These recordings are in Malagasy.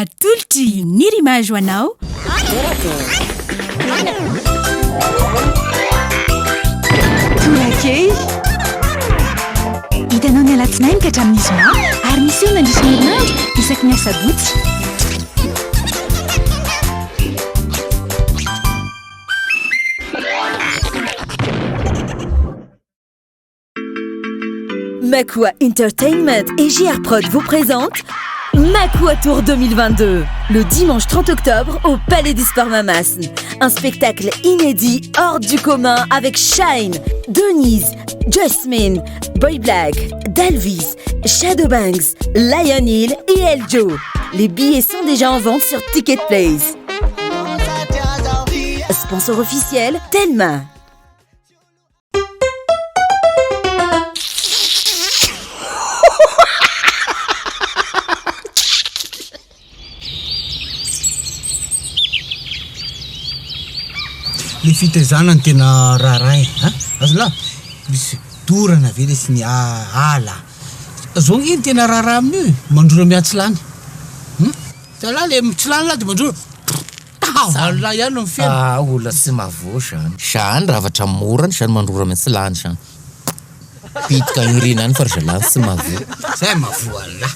atolotry ny rimazo anao torakey hitanao ny alatsinainy ka hatramin'izy ma ary misy eo nandrisy ny herinandro isaky ny asabotsy Makua Entertainment et JR Prod vous présentent Makua Tour 2022, le dimanche 30 octobre au Palais des Sports Mamas. Un spectacle inédit hors du commun avec Shine, Denise, Jasmine, Boy Black, Dalvis, Shadowbanks, Lion Hill et Eljo. Les billets sont déjà en vente sur Ticketplace. Sponsor officiel, Telma. Le fitaizana ny tena raharay azo la misy dorana ve le sy ny ala zao ny tena raharay amin'io mandrora miatsilany la le mitsilany la de mandrora la ihany no mifena ola sy mavo sany ravatra morany sany mandrora miatsilany sany pitika iorinany fa ry zalany sy mavo zay mavo ala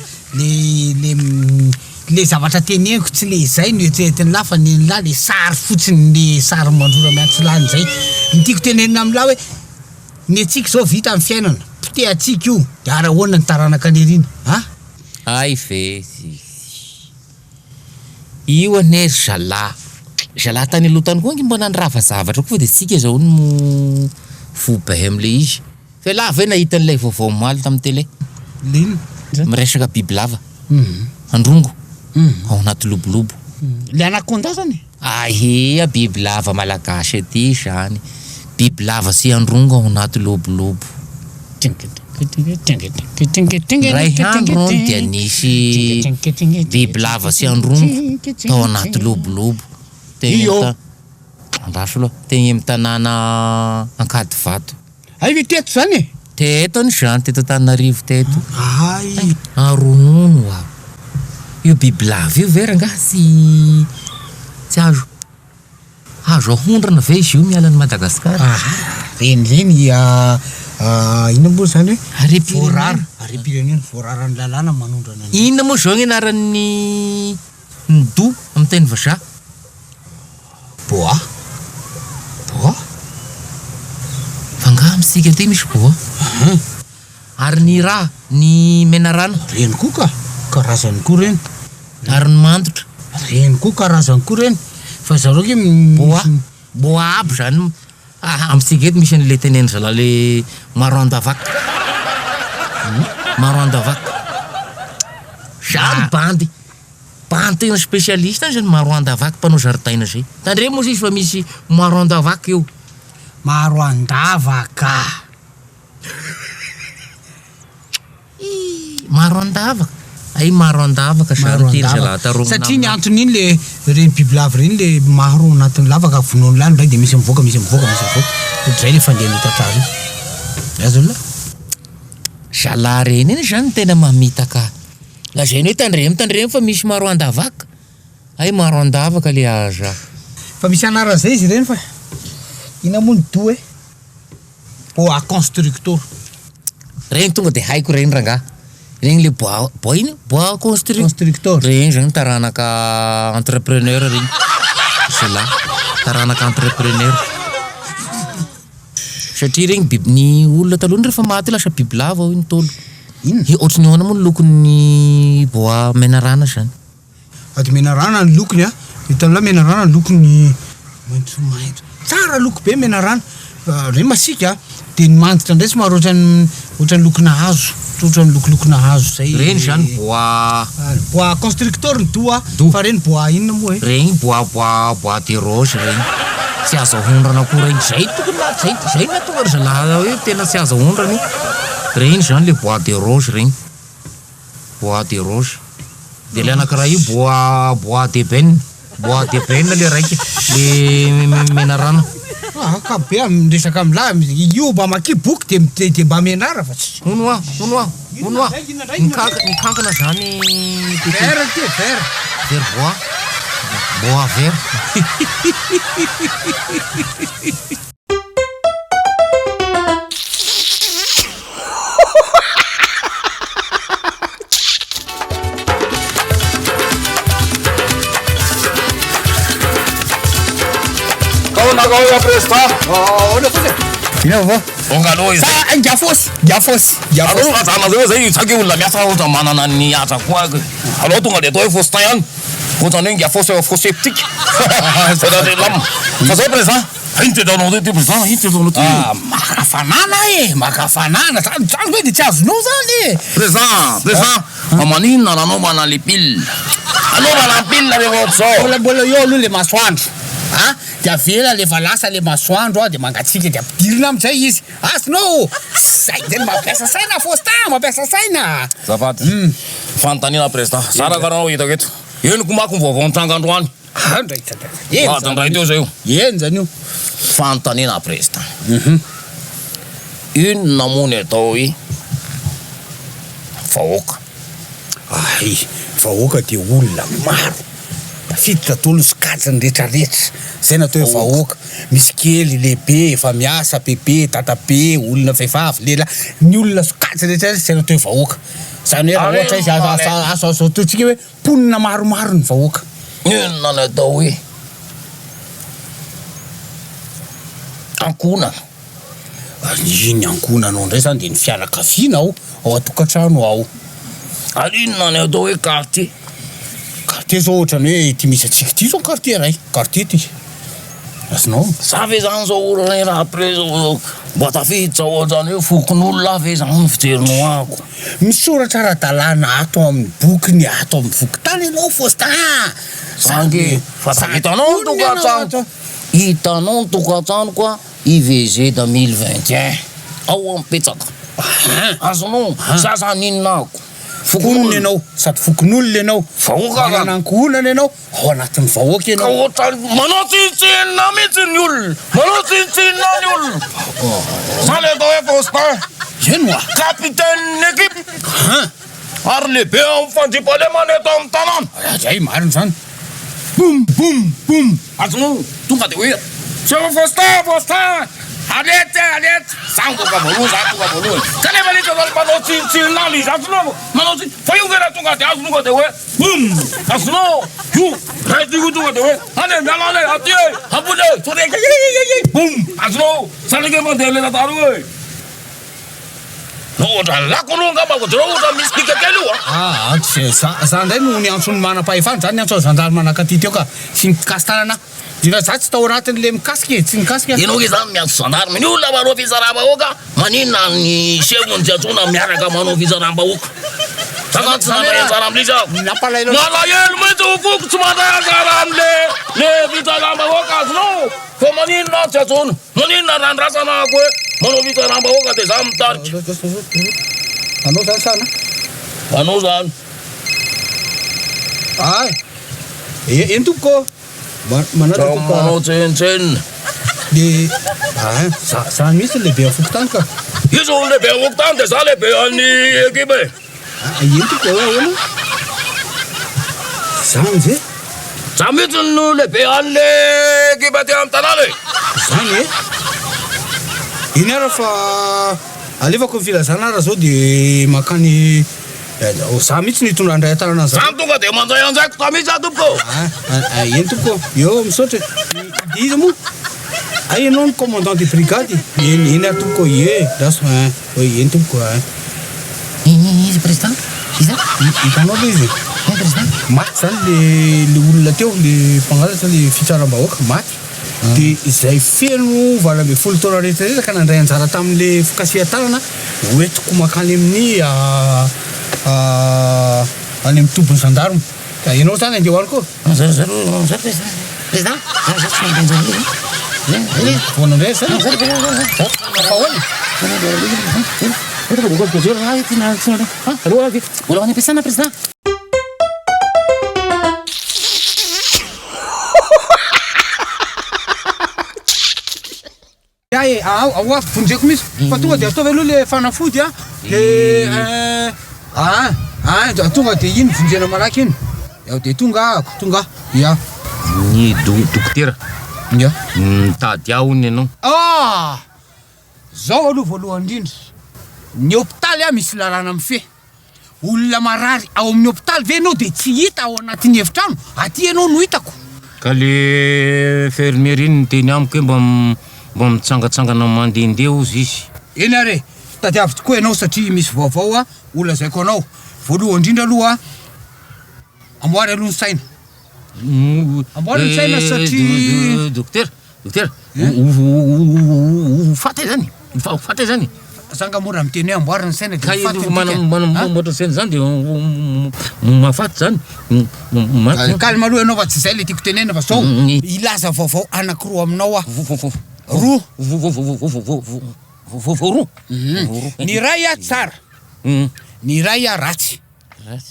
le zavatra teneniko tsy le zay no eritreretiny la fa ny la le sary fotsiny le sary mandrora miatsilany zay nytiako tenenina amila hoe ny atsika zao vita amin'ny fiainana pite atsika io de arahoana ny taranaka aneriana ay fe io ane zala tany aloha tany koa ngy mbo nanyrava zavatra koa de tsika zao no fobay am'le izy fe la ve nahita an'ilay vaovao maly tamin'ny télé lina miresaka bibilava androngo ao anaty lobolobo le anakonda zany ahea bibilava malagasy aty zany bibilava sy androngo ao anaty lobolobo ray andro dia nisy bibilava sy androngo tao anaty lobolobo andraso aloha tegny amy tanàna Ankady Vato ay ve teto zany teto ny zany teto Antananarivo teto ay aronono ao io bibilava io vera nga tsy azo ahondrana ve izy io miala ny Madagasikara renireny ina moa zany hoe Arem-pirenena voarara ny lalàna manondrana inona moa zao ny anaran'ny do amin'ny teny vazaha boa fa nga amitsika ty misy boa ary ny raha ny menarana reny koa ka karazany koa reny ary ny mandotra reny koa karazany koa reny fa zareo ke boa aby zany amitsika eto misy an'le teneny zala le marandavaka zany bandy tena spécialiste zany marandavaka mpanao zaridaina zay tandre moa izy fa misy marandavaka eo marandavaka marandavaka ay marandavaka satria ny antony iny le reny bibilava reny le maro anatin'ny lavaka vonoany lany ray de misy mivoaka zay le fandehan'ny tantara azo la zala reny iny zany tena mamitaka la zay ny hoe tandremy fa misy maro andavaka ay maro andavaka le aza fa misy anara zay izy reny fa ina moa ny do e boa constructeur reny tonga de haiko reny ranga reny le bois constructeur reny zany taranaka entrepreneur reny zala taranaka entrepreneur satria reny ny olona taloha rehefa maty lasa bibilava ao iny tolo ohatrany ahoana moa ny lokon'ny bois menarana zany ady menarana ny lokony hitan'la menarana ny lokony maitsomaitso tsara loko be menarana reny masika de ny manditra ndray sy maro ohatrany lokona hazo ohatrany lokolokona hazo zay reny zany bois constructeur ny doa fa reny bois inona moa e reny bois de roche reny tsy azo ahondrana koa reny zay tokony zay natonga ry zalahy hoe tena tsy azo ahondrana reny zany le bois de roche reny de le anakiraha io bois de benne le raiky le menarana ka be amresaka amla io mba maky boky de mba menara fa tsy ono Ono mikankana zany Vera ty, vera. Vera bois vera. Nagao presta. Olha você. Ina vao. Ongalo izy. Sa giafosy. Aloha zana zao zay tsaky olona miasa ohatra manana ny asa koa. Aloha tonga de atao hoe fostin ihany. Ohatrany hoe giafosy faux septique. C'est dans les lames. Fa zao presta. Inte dawnao ty presta, inte dawnao ty. Makafanana makafanana. Zany hoe de tsy azonao zany. Presta. Amanina nanao mana le pile. Anao mana pile rehefa zao. Mbola eo aloha le masoandro. Ha? De avela lefa lasa le masoandro de mangatsika de ampidirina amizay izy. Azonao. Zay zany mampiasa saina Faustin, mampiasa saina. Zafady. Fanontaniana presta. Sara karaha hitako eto. Henoko mako vaovao tranga androany. Andray tsaka. Andray teo zay io. Eny zany io. Fanontaniana presta. Ino namony atao hoe vahoaka? Ay, vahoaka de olona maro. Tafiditra tolo sy kajany rehetrarehetra. Zay natao hoe vahoaka. Misy kely, lehibe, efa miasa, bebe, tatabe, olona vehivavy, lehilahy. Ny olona sokajy rehetrarehetra zay natao hoe vahoaka. Zany hoe raha ohatra izy azo ataontsika hoe mponina maromaro ny vahoaka. Ino ny atao hoe ankonana? Iny ankonanao indray zany de ny fianakaviana ao atokantrano ao. Inona ny atao hoe quartier? Quartier zao ohatrany hoe ty misy atsika ty zao quartier ray. Quartier ty. Azonao? Sa ve zany zao olona raha après zao mba tafiditra ohatrany hoe fokon'olona ve zany fijerinao ako? Misoratra ara-dalàna ato amin'ny bokiny, ato amin'ny vokintany ianao Faustin. Sange, fa hitanao ny tokantrano. Hitanao ny tokantrano koa IVG 2021. Ao amipetsaka. Azonao, sasany inona ako? Fokon'olona ianao, sady fokon'olona ianao. Vahoaka ka. Anankonana ianao, ao anatin'ny vahoaka Ka ianao. ohatrany manao tsintsinina mihitsy ny olona. Manao tsintsinina ny olona. Zany atao hoe Faustin. Eno a? Capitaine n'équipe. Ary lehibe amin'ny fandripalemana eto amin'ny tanàna. Zay mariny zany. Boum, boum, boum. Azonao, tonga de hoe Chef Faustin. Alety. Sangoka voalohany. Kanefa lika zany manao tsintsinina izy azonao. Manao tsintsinina. Fa io vera tonga de azonao de hoe boum. Azonao. Io. Reto io tonga de hoe ane mialane aty ambony soreka. Boum. Azonao. Salike mandeha le rataro hoe. No ohatra lakononga mako de ohatra misy pika kely io. Zany ndray no ny antsony manam-pahefana zany ny antso zandary manakaty teo ka sy nikastanana. Dina za tsy tao anatiny le mikasika, tsy nikasika. Ianao ke zany miantso zandarma. Ny olona manao fizaram-bahoaka, maninona ny chefony tsy atsona miaraka manao fizaram-bahoaka. Saka tsy nanday anjara amin'izy aho. Malahelo mihitsy hokoko tsy manday anjara am'le fizaram-bahoaka azonao. Fa maninona tsy atsona. Maninona randrasana ako hoe manao fizaram-bahoaka de za mitarika. Anao zany sana? Anao zany. Ay, eny tompoko. Manao tsenitsenina. De zany mihitsy lehibe afokotany ka. Io zao lehibe afokotany de za lehibe an'ny ekipe. Eny tompoko ahoana? Zany zay? Za mihitsy no lehibe an'le ekipe aty amin'ny tanàna e. Zany e? Iny ara fa alefako ny filazana ara zao de makany za mihitsy nitondra andray tanàna zany. Zany tonga de manjay anjaiko ta mihitsy tompoko. Eny tompoko, eo misaotra. Izy moa? Ay ianao ny commandant de brigade. Eny ary tompoko, raso eny tompoko. Izy président? Iza? Hitanao le izy? Président? Maty zany le olona teo, le mpangalatra le fitsaram-bahoaka, maty. De izay feno vala amby folo taona rehetrarehetra ka nandray anjara tamin'le fikasihan-tanana hoentiko makany amin'ny any amin'ny tobony gendarme. Ka ianao zany andeha hoany koa? Président? Foana indray zany? Fa hoany? Mbola any am-piasana président? Aoa, vonjeko misy. Fa tonga de ataovy aloha le fanafody le Tonga de iny vonjena malaky iny. Ao de tonga ia. Ny dokotera. Ia. Mitady aho ony ianao. Zao aloha voalohany indrindra. Ny hôpitaly misy lalàna mifehy. Olona marary ao amin'ny hôpitaly ve anao de tsy hita ao anatin'ny efitrano? Aty anao no hitako. Ka le fermier iny teny amiko hoe mba mitsangatsangana mandehandeha ozy izy. Eny are, tadiavy tokoa ianao satria misy vaovao olona zaiko anao. Voalohany indrindra aloha amboary aloha ny saina. Amboary ny saina satria dokotera faty zany. Faty zany. Sanga mora miteny hoe amboary ny saina de faty. Manamboatra saina zany de mafaty zany. Kalma aloha ianao fa tsy zay le tiako tenena fa zao ilaza vaovao anankiroa aminao roa. Ny iray tsara. Ny iray ratsy.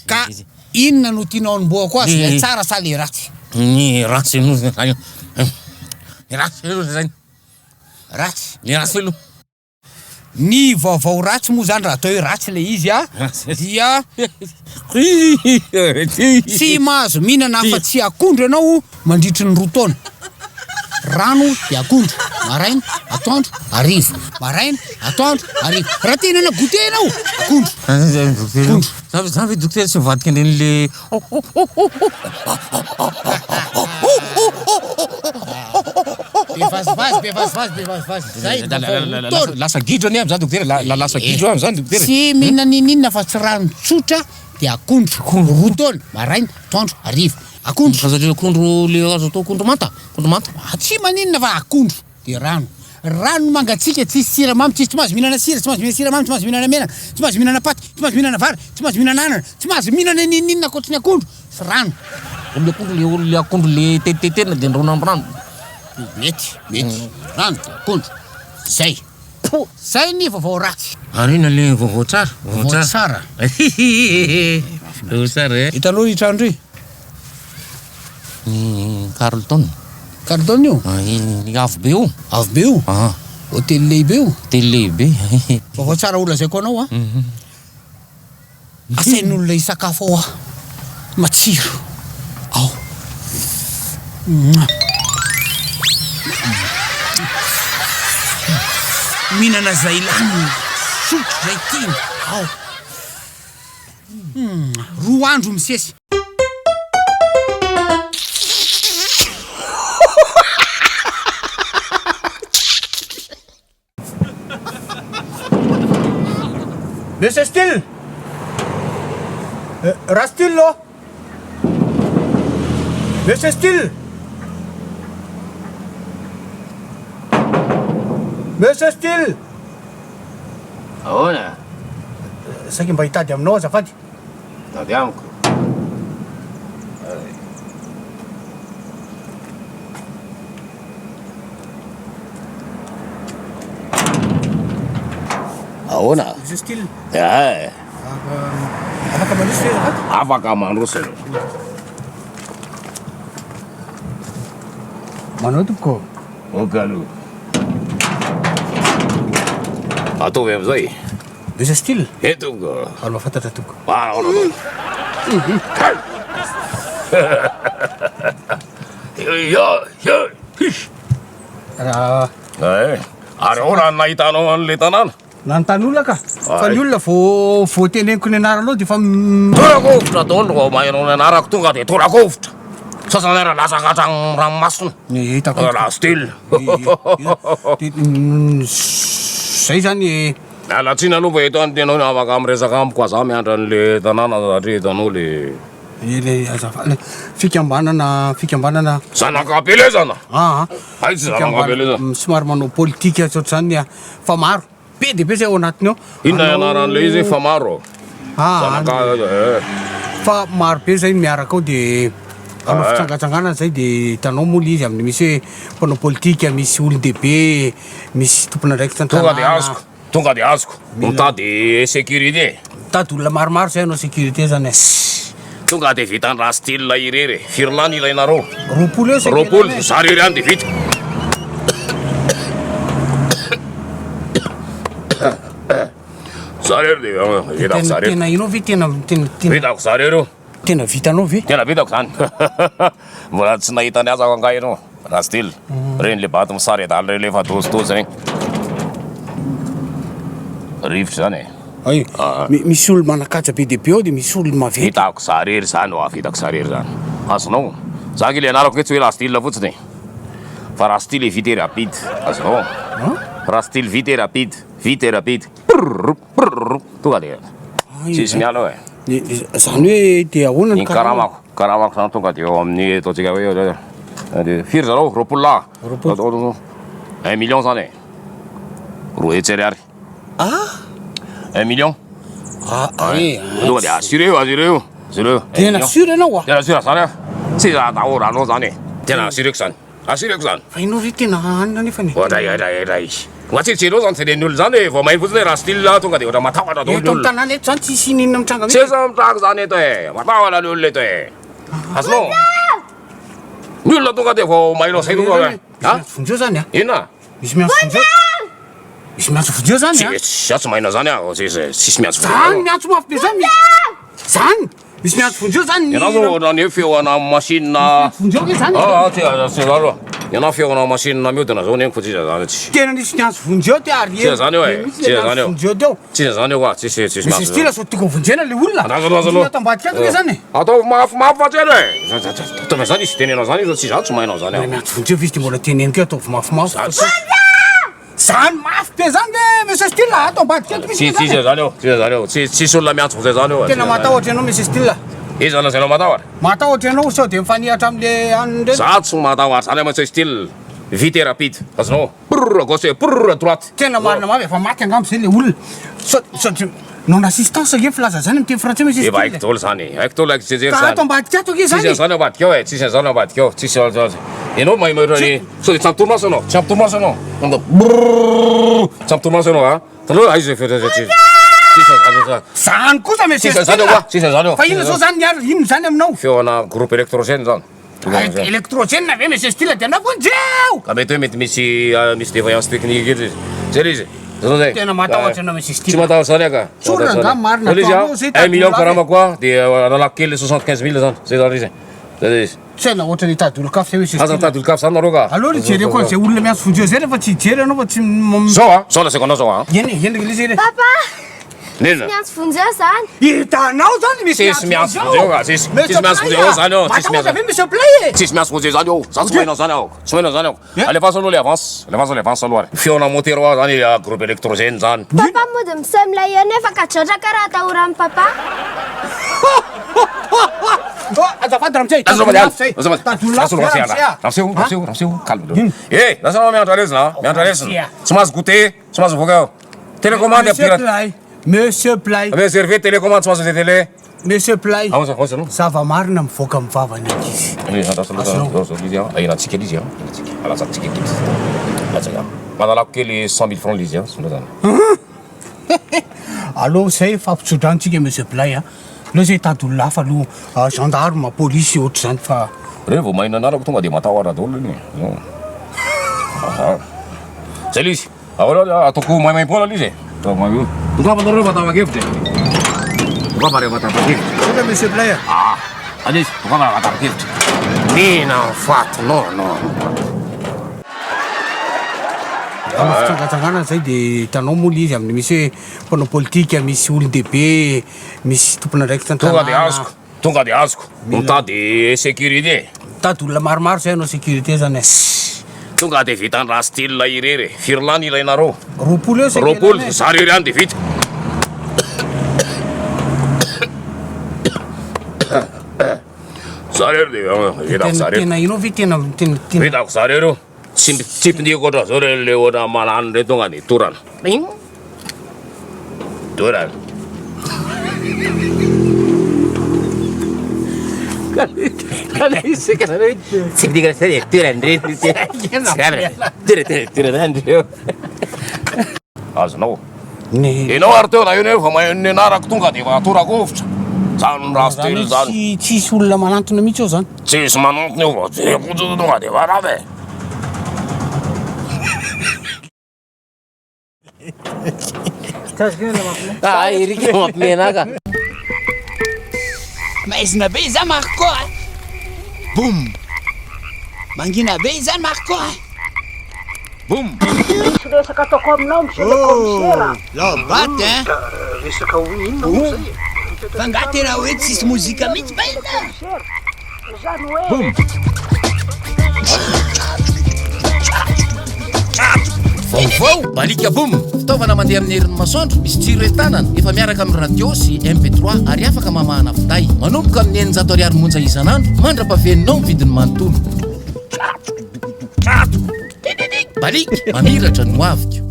Ka inona no tianao anomboako azy? Le tsara sa le ratsy? Ny ratsy aloha zany. Ny ratsy aloha zany. Ratsy. Ny ratsy aloha. Ny vaovao ratsy moa zany raha atao hoe ratsy le izy dia tsy mahazo mihinana fa tsy akondro ianao mandritry ny 2 taona. Rano de akondro, maraina, atoandro, hariva. Maraina, atoandro, hariva. Raha te hihinana goûté ianao, akondro. Zany dokotera tsy mivadika an'le Bevazivazy. Zay lasa gidro any am'zany dokotera. Lasa gidro am'zany dokotera. Tsy mihinana ininona fa tsy rano tsotra de akondro. 2 taona, maraina, atoandro, hariva. Akondro. Kazatry akondro le azo atao akondro manta. Akondro manta. Tsy maninona fa akondro de rano. Rano mangatsika tsisy siramamy, tsy mahazo mihinana sira, tsy mahazo mihinana siramamy, tsy mahazo mihinana menaka, tsy mahazo mihinana paty, tsy mahazo mihinana vary, tsy mahazo mihinana anana, tsy mahazo mihinana ininona ankoatran'ny akondro. Sy rano. Le akondro le akondro le tetetena de ndrona amin'ny rano. Mety. Rano, akondro. Zay. Zay ny vaovao ratsy. Arina le vaovao tsara. Vaovao tsara. Vaovao tsara. Hitanao i trano ry? Carlton. Carlton io? Ny avo be io. Avo be io? Hôtely lehibe io? Hôtely lehibe. Vaovao tsara olona zaiko anao asain'olona hisakafo ao matsiro. Ao. Mihinana zay lany sotro zay tiany. Ao. 2 andro misesy. Monsieur Still! Rastillo! Monsieur Still! Monsieur Still! Ahoana? Saky mba hitady aminao azafady. Tady amiko. Ahoana? Monsieur Still, Afaka mandroso ve azafady? Afaka mandroso aloha. Manao tompoko. Oka aloha. Ataovy am'zay. Monsieur Still, Eto ko. alma fantatra tompoko. Ahoana? Raha Ary ahoana nahitanao an'le tanàna? nanontany olona ka. Fa ny olona vao teneniko ny anaranao de fa Torakovitra daholo mahainao ny anarako tonga de torakovitra. Sasany ara lasakatra ranomasina. hitako. Raha still. Zay zany Alatsina aloha fa eto antenao afaka miresaka amiko aza miandra an'le tanàna satria hitanao le le azafady fikambanana zanakapelezana. Ay tsy fikambanana zanakapelezana. somary manao politika ohatr'izany fa maro be de be zay ao anatiny ao. Inona ianaran'le izy fa maro. Fa maro be zay miaraka ao de anao fitsangatsangana zay de hitanao moa le izy amin'ny misy hoe mpanao politika, misy olon-dehibe, misy tompona ndraiky Tonga de azoko. Mitady sécurité. Tady olona maromaro zay anao sécurité zany. Tonga de vitan-draha style irery. Firy lany ilainareo? 20 eo Roapolo, za rery any de vita. Zareo dia vitako zareo. Tena inao ve tena Vitako zareo reo. tena vitanao ve? Tena vitako zany. Mbola tsy nahita ny azako angay ianao. Raha still. Reny le bato misary adaly reny le efa dozidozy regny. Rivotra zany e. Ay, misy olo manakaja be dia be ao dia misy olo maventy. Vitako zarery zany vitako zarery zany. Azonao. Zany le anarako hoe tsy hoe raha still fotsiny. Fa raha still vite et rapide. Azonao. Raha still vite et rapide. Vite et rapide. Tonga dia. Tsisy miala e. Zany hoe dia ahoana Ny karamako. Karamako zany tonga dia eo amin'ny ataontsika hoe firy zareo roapolo lahy. 1 million zany e. Roa hetsy ariary. 1 million. Tonga dia assuré eo. tena sura anao a? Tena assuré zany a. Tsy raha atahora anao zany e. Tena assuré-ko zany. Assuré-ko zany. Fa inao ve tena hanina nefany? Ray. Matsitsinao zany tenen'olo zany hoe vao mahiny fotsiny raha style tonga dia otra matahotra Eto amin'ny daolo. tanàna eto zany tsisy ninona mitranga Tsy eza mitraka zany eto e. Matahotra ny olona eto e. Azonao. Ny olona tonga dia vao mahinao say tonga hoe. Ha? Vonjeo zany a? Inona? Misy miantso vonjeo? Misy miantso vonjeo zany a? Tsy mahina zany aho. Tsisy miantso. Zany miantso mafy be zany. Zany! Misy miantso vonjeo zany. Ianao zao raha ny feoana machine. Vonjeo ke zany. Tsy zany. Ianao feoana machine miodina zao ny fa tsisy zany tsy. Tena nisy miantso vonjeo te ary. Tsy zany eo e. Tsy zany eo. Vonjeo teo. Tsisy zany eo ka. Tsisy Misy miantso. stila so tiako vonjena le olona. Azano. Atao ambadika ato ke zany. Atao mafy fa tselo e. Tome zany izy tenenao zany izy tsy zany tsy mahinao zany aho. Miantso vonjeo visy mbola teneniko atao mafimafy. Zany mafy be zany ve misy stila atao ambadika ato misy Tsisy zany eo. Tsisy olona miantso zay zany eo. tena matahotra ianao misy stila. Izy zany anao matahotra. Matahotra ianao sao dia mifanihatra amin'le anindreny. Za tsy matahotra zany ama tsy style vite et rapide. Azonao. Brrr à gauche, brrr à droite. Tena marina mavy efa maty angambo zay le olona. Satria non assistance ge filaza zany amin'ny teny frantsay misy Efa haiko daholo zany. Haiko daholo haiko jejery ka zany. ato ambadika ato ke Tsisy zany. zany ambadika eo e. Tsisy zany ambadika eo. Tsisy zany. Ianao mahay mahirany. So tsy ampitomaso anao. Tsy ampitomaso anao. Brrr. Tsy ampitomaso anao ha. Tanao aiza tsisy Zany kosa misy Tsisy zany eo ka. Tsisy zany eo. Fa ino zao zany niara ino zany aminao? Feoana groupe électrogène zany. Électrogène ve misy style dia vonjeo. Ka mety hoe mety misy défaillance technique eto izy. Zay izy. Zao zay. Tena matahotra ianao misy Tsy style. matahotra zany aka. Sorona nga marina Zay izy atao zay 1 million karama koa dia analako kely 75 000 zany. Zay zany izy. Zay izy. Tena ohatra ny tadolo kafy zay misy Aza style. tadolo kafy zany nareo ka. Alora ijery koa zay olona miantso vonjeo zay rehefa tsy ijery anao fa tsy Zao la seconde zao ha. Yendrika le zay. Papa, Nena. miantso vonjeo zany. Hitanao zany misy Tsisy miantso vonjeo ka. Tsisy miantso vonjeo zany eo. Tsisy miantso miantso. misy play. Tsisy miantso vonjeo zany eo. Za tsy mahinao zany aho. Tsy mahinao zany aho. Alefaso aloha le avance. Alefaso le avance aloha. Feona moteur ao zany groupe électrogène zany. Papa mody misy milay eo nefa ka traotra karaha atahoran'ny papa. Azafady ramsey. Ramsey, calme. Eh, lasanao miandra lesina, miandra lesina. Tsy mahazo goûter, tsy mahazo voaka eo. Télécommande pirate. Monsieur Play. Avez servi télécommande tsy mahazo télé. Monsieur Play. Aonsa no. Zava-marina mivoaka amin'ny vavany ankizy. Izy ainatsika izy alatsatsika kely. Latsaka. Manalako kely 100 000 francs izy sonda zany. Allô, zay fampitsodranotsika Monsieur Play a. Lo zay tadolo lafa aloha gendarme, polisy ohatr' zany fa Reo vao mahina anarako tonga dia matahotra daholo iny. Zay le izy. Ataoko maimaimpona le izy. Tonga panareo vatapakevitra. Tonga pare vatapakevitra. Tonga Monsieur Play a. Allez, tonga pare vatapakevitra. Mina fato, non. Amin'ny fitsangatsangana zay dia hitanao moa izy amin'ny misy hoe mpanao politika, misy olon-dehibe, misy tompona raiky tantanàna. Tonga dia azoko. Mitady sécurité. Tady olona maromaro zay anao sécurité zany. Tonga dia vitan-draha style irery. Firy lany ilainareo? Roapolo eo Roapolo, zareo ihany dia vita. Zareo dia vitako zareo. Tena inao ve tena Vitako zareo reo. Tsy mpindiko oatra zao le oatra manano re tonga dia torana. Torana. Tsy midika sary torana reny. Azonao. Ianao ary teo na io nefa maheno anarako tonga dia efa atorako ovitra. Zany raha style zany. tsisy olona manantona mihitsy eo zany. Tsisy manantona eo vao jereko tonga dia varave. Erika mampimenaka. maizina be izany mako koa boum mangina be izany mako koa Boum. Resaka ataoko aminao monsieur le commissaire. lobaty hein Resaka inona moa zay? fa ngah tena hoe tsisy mozika mihitsy ba ina Zany hoe Vaovao balika boum fitaovana mandeha amin'ny herin'ny masoandro misy jiro entanana efa miaraka amin'ny radio sy MP3 ary afaka mamahana finday manomboka amin'ny 900 ariary monja isan'andro mandra-pahaveninao ny vidiny manontolo balika mamiratra no aviko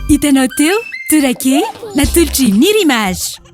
Hitanao teo, torak'e natolotra ny Ririmage.